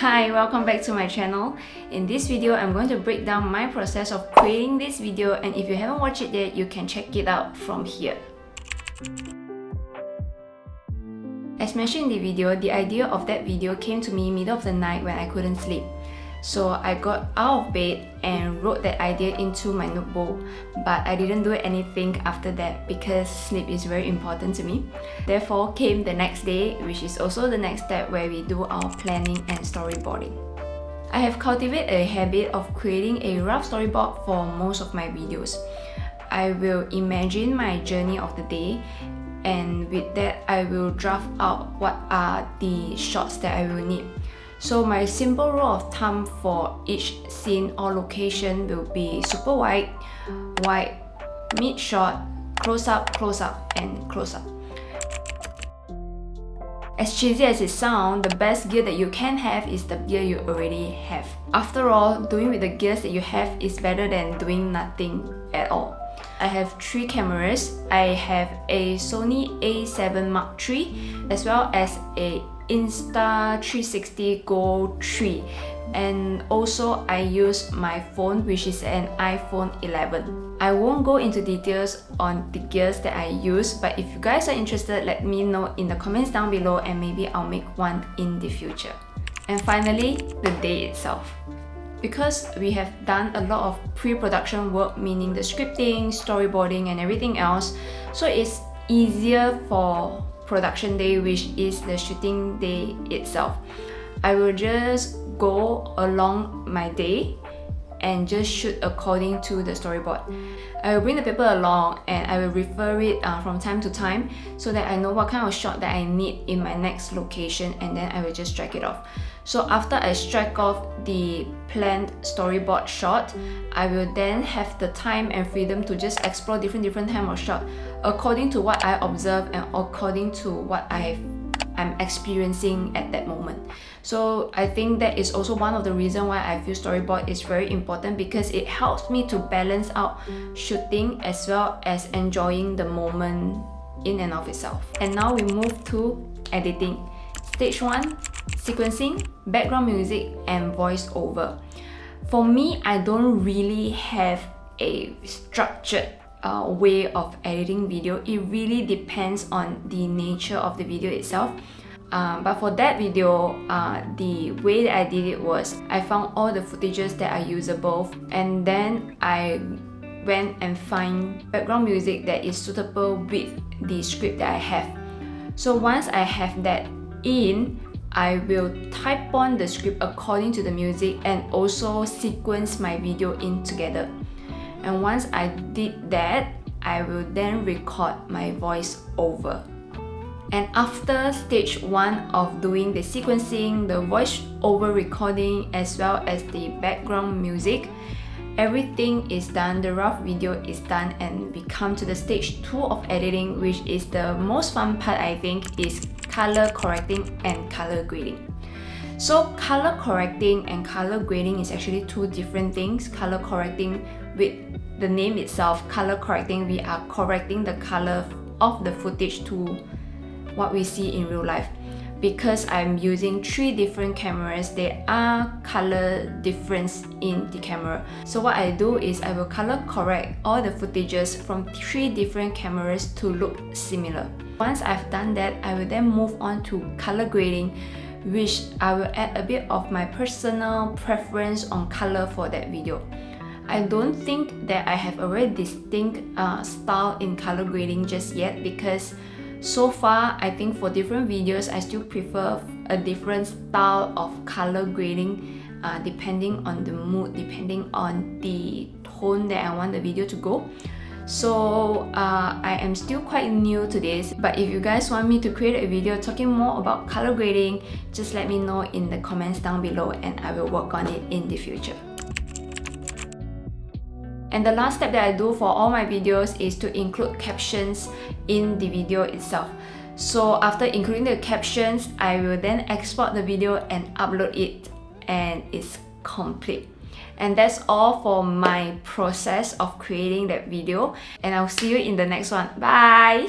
Hi, welcome back to my channel. In this video, I'm going to break down my process of creating this video, and if you haven't watched it yet, you can check it out from here. As mentioned in the video, the idea of that video came to me middle of the night when I couldn't sleep. So I got out of bed and wrote that idea into my notebook, but I didn't do anything after that because sleep is very important to me. Therefore came the next day, which is also the next step where we do our planning and storyboarding. I have cultivated a habit of creating a rough storyboard for most of my videos. I will imagine my journey of the day, and with that I will draft out what are the shots that I will need. So my simple rule of thumb for each scene or location will be super wide, mid shot, close up, and close up. As cheesy as it sounds, the best gear that you can have is the gear you already have. After all, doing with the gears that you have is better than doing nothing at all. I have 3 cameras. I have a Sony A7 Mark III as well as a Insta360 Go 3, and also I use my phone, which is an iPhone 11. I won't go into details on the gears that I use, but if you guys are interested, let me know in the comments down below and maybe I'll make one in the future. And finally, the day itself. Because we have done a lot of pre-production work, meaning the scripting, storyboarding and everything else, so it's easier for production day, which is the shooting day itself. I will just go along my day and just shoot according to the storyboard. I will bring the paper along and I will refer it from time to time so that I know what kind of shot that I need in my next location, and then I will just strike it off. So after I strike off the planned storyboard shot, I will then have the time and freedom to just explore different time of shot according to what I observe and according to what I'm experiencing at that moment. So I think that is also one of the reasons why I feel storyboard is very important, because it helps me to balance out shooting as well as enjoying the moment in and of itself. And now we move to editing. Stage 1, sequencing, background music and voiceover. For me, I don't really have a structured way of editing video. It really depends on the nature of the video itself. But for that video, the way that I did it was I found all the footages that are usable, and then I went and find background music that is suitable with the script that I have. So once I have that in, I will type on the script according to the music and also sequence my video in together. And once I did that, I will then record my voice over. And after stage 1 of doing the sequencing, the voice over recording as well as the background music, everything is done, the rough video is done, and we come to the stage 2 of editing, which is the most fun part, I think, is color correcting and color grading. So color correcting and color grading is actually 2 different things. Color correcting, with the name itself, color correcting, we are correcting the color of the footage to what we see in real life. Because I'm using 3 different cameras, there are color difference in the camera. So what I do is I will color correct all the footages from 3 different cameras to look similar. Once I've done that, I will then move on to color grading, which I will add a bit of my personal preference on color for that video. I don't think that I have a very distinct style in color grading just yet, because so far I think for different videos I still prefer a different style of color grading depending on the mood, depending on the tone that I want the video to go. So I am still quite new to this, but if you guys want me to create a video talking more about color grading, just let me know in the comments down below and I will work on it in the future. And the last step that I do for all my videos is to include captions in the video itself. So after including the captions, I will then export the video and upload it, and it's complete. And that's all for my process of creating that video, and I'll see you in the next one. Bye!